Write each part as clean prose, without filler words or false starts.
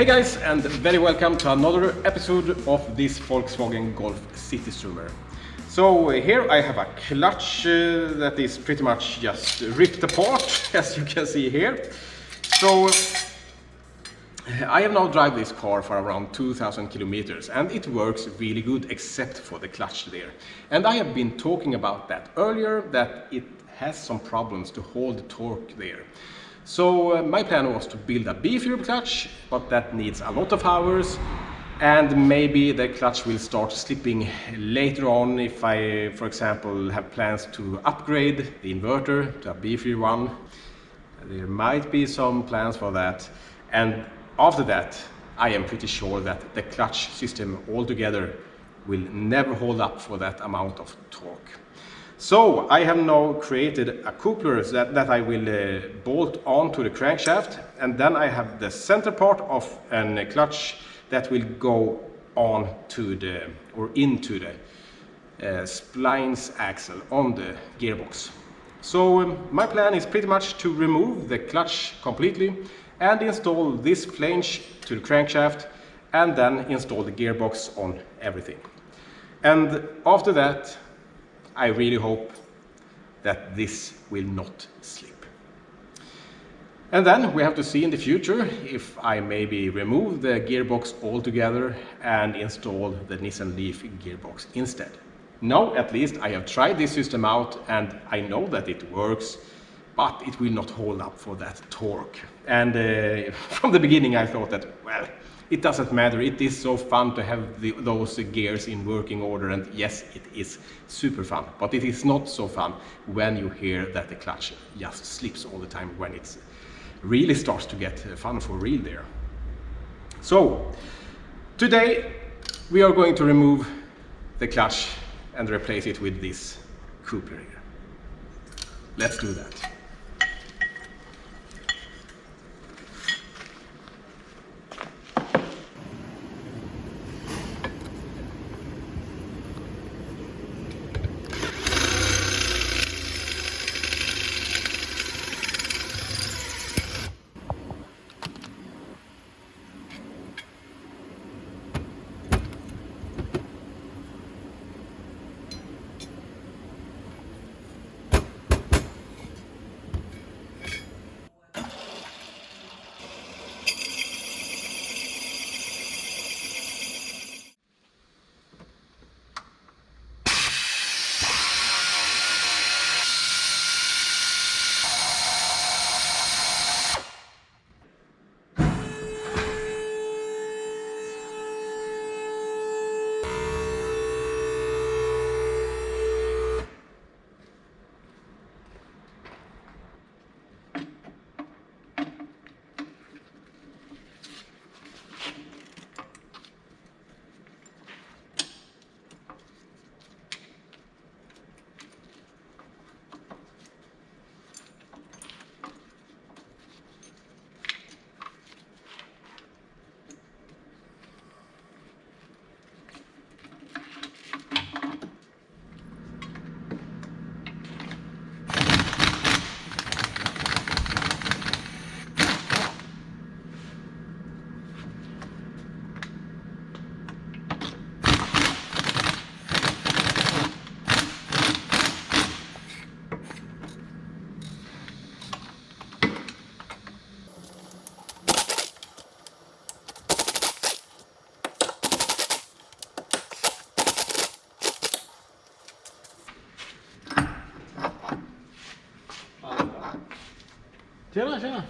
Hey guys, and very welcome to another episode of this Volkswagen Golf citystomer. So here I have a clutch that is pretty much just ripped apart, as you can see here. So I have now driven this car for around 2000 kilometers and it works really good except for the clutch there. And I have been talking about that earlier, that it has some problems to hold the torque there. So my plan was to build a beefier clutch, but that needs a lot of hours, and maybe the clutch will start slipping later on if I, for example, have plans to upgrade the inverter to a beefier one. There might be some plans for that, and after that I am pretty sure that the clutch system altogether will never hold up for that amount of torque. So I have now created a coupler that I will bolt onto the crankshaft, and then I have the center part of a clutch that will go on to the, or into the splines axle on the gearbox. So my plan is pretty much to remove the clutch completely and install this flange to the crankshaft, and then install the gearbox on everything. And after that I really hope that this will not slip. And then we have to see in the future if I maybe remove the gearbox altogether and install the Nissan Leaf gearbox instead. Now at least I have tried this system out and I know that it works, but it will not hold up for that torque. And from the beginning I thought that, well, it doesn't matter, it is so fun to have those gears in working order, and yes, it is super fun, but it is not so fun when you hear that the clutch just slips all the time, when it really starts to get fun for real there. So today we are going to remove the clutch and replace it with this coupler here. Let's do that. Tjena, tjena!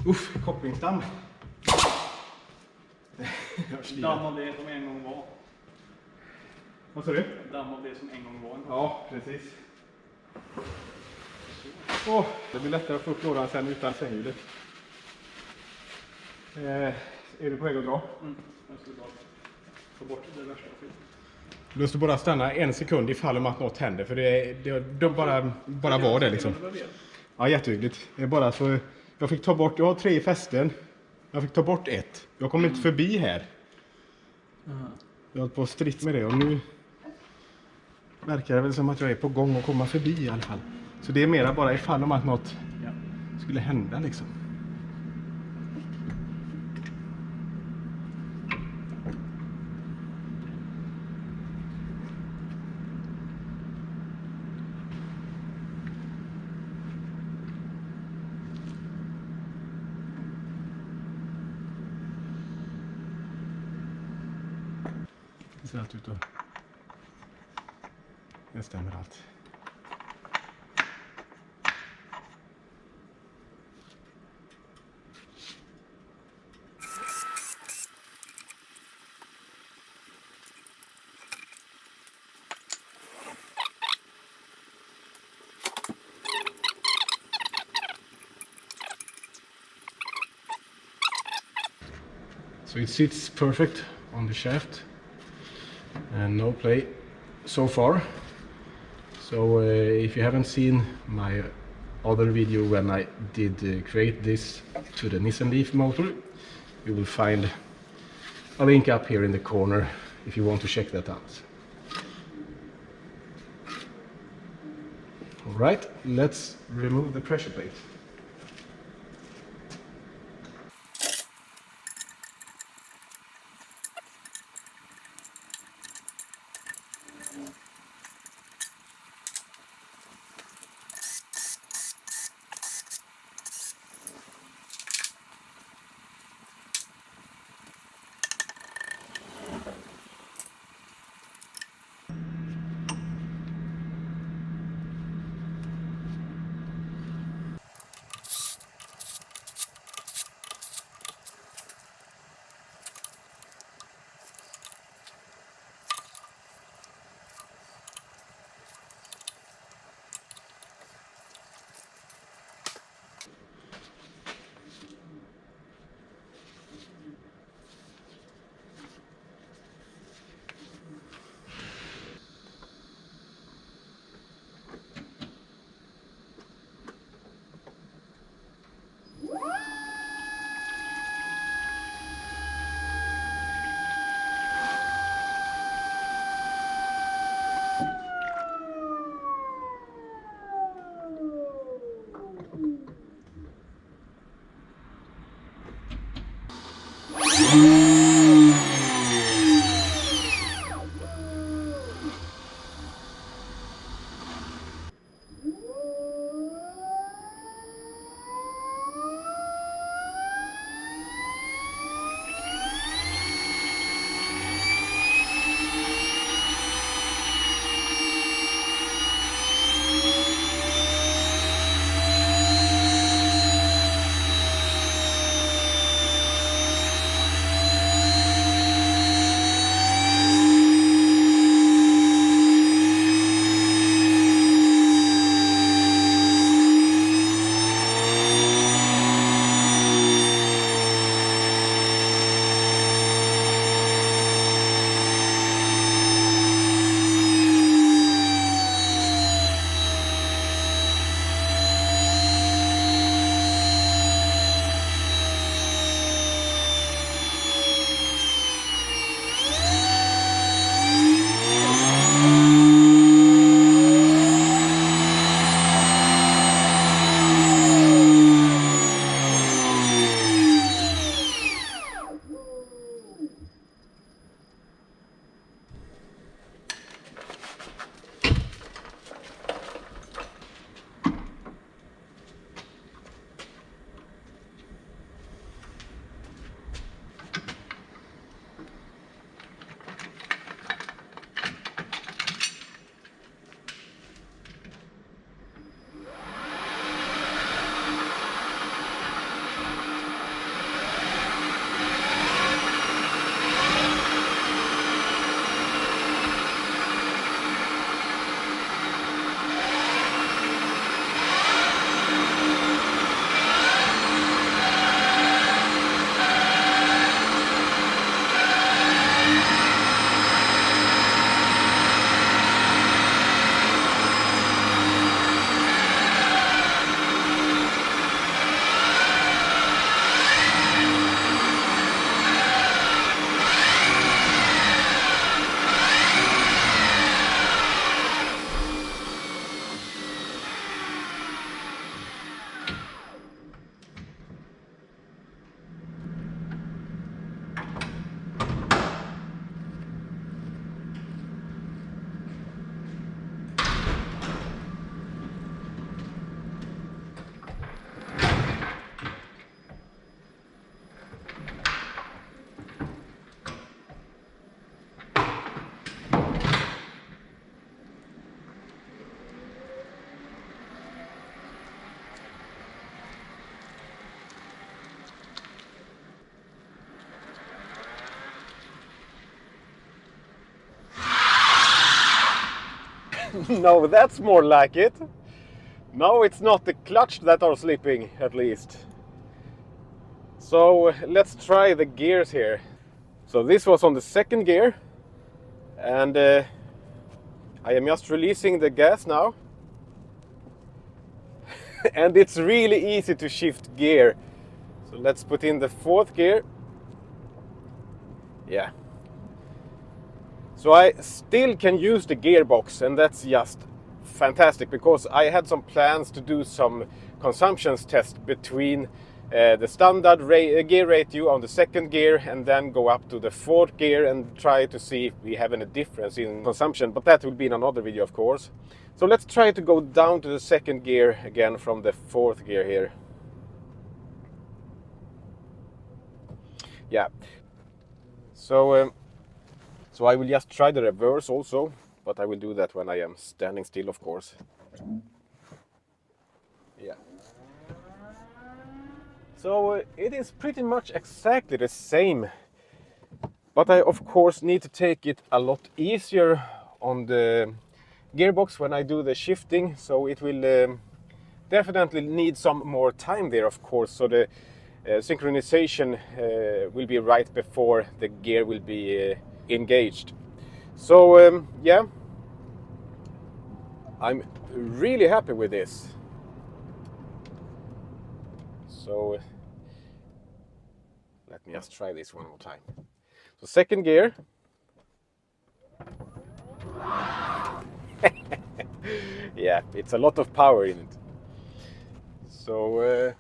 Uff, kopplingsdamm. Damm av det som en gång var. Vad sa du? Damm av det som en gång var. Ja, precis. Det blir lättare att få upp lådan sen utan svänghjulet. Är du på väg att dra? Jag skulle bara få bort det värsta. Du måste bara stanna en sekund ifall om att något händer. För det bara var det liksom. Ja, jättehyggligt. Det är bara så... Jag fick ta bort... Jag har 3 fästen. Jag fick ta bort 1. Jag kom inte förbi här. Jag har på stritt med det och nu... Verkar det väl som att jag är på gång att komma förbi i alla fall. Så det är mera bara ifall om att något skulle hända liksom. Det ser allt ut och... Det stämmer allt. So it sits perfect on the shaft and no play so far. So if you haven't seen my other video when I did create this to the Nissan Leaf motor, you will find a link up here in the corner if you want to check that out. Alright, let's remove the pressure plate. No, that's more like it. No, it's not the clutch that are slipping, at least. So let's try the gears here. So this was on the second gear, and I am just releasing the gas now. And it's really easy to shift gear. So let's put in the fourth gear. Yeah. So I still can use the gearbox, and that's just fantastic, because I had some plans to do some consumptions test between the standard gear ratio on the second gear and then go up to the fourth gear and try to see if we have any difference in consumption, but that will be in another video, of course. So let's try to go down to the second gear again from the fourth gear here. Yeah. So I will just try the reverse also, but I will do that when I am standing still, of course. Yeah. So it is pretty much exactly the same, but I of course need to take it a lot easier on the gearbox when I do the shifting, so it will definitely need some more time there, of course, so the synchronization will be right before the gear will be engaged. So yeah, I'm really happy with this. So let me just try this one more time. So second gear. Yeah, it's a lot of power in it. So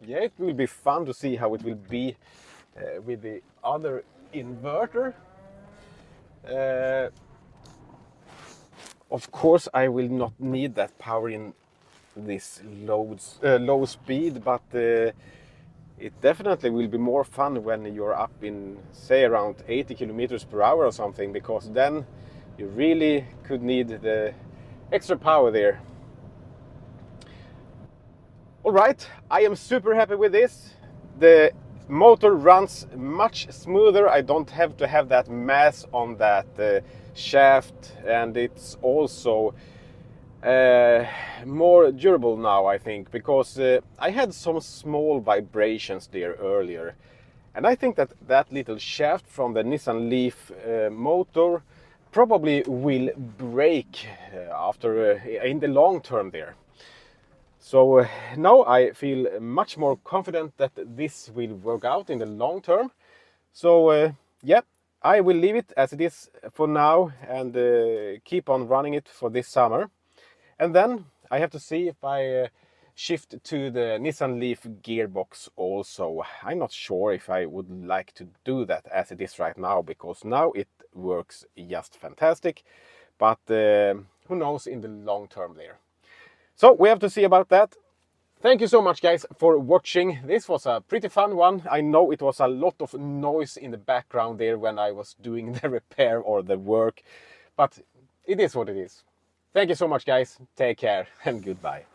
yeah, it will be fun to see how it will be with the other inverter. Of course, I will not need that power in this low speed, but it definitely will be more fun when you're up in, say, around 80 kilometers per hour or something, because then you really could need the extra power there. All right, I am super happy with this. The motor runs much smoother. I don't have to have that mass on that shaft, and it's also more durable now, I think, because I had some small vibrations there earlier, and I think that that little shaft from the Nissan Leaf motor probably will break after in the long term there. So now I feel much more confident that this will work out in the long term. So yeah, I will leave it as it is for now and keep on running it for this summer. And then I have to see if I shift to the Nissan Leaf gearbox also. I'm not sure if I would like to do that as it is right now, because now it works just fantastic. But who knows in the long term there. So we have to see about that. Thank you so much, guys, for watching. This was a pretty fun one. I know it was a lot of noise in the background there when I was doing the repair or the work, but it is what it is. Thank you so much, guys. Take care and goodbye.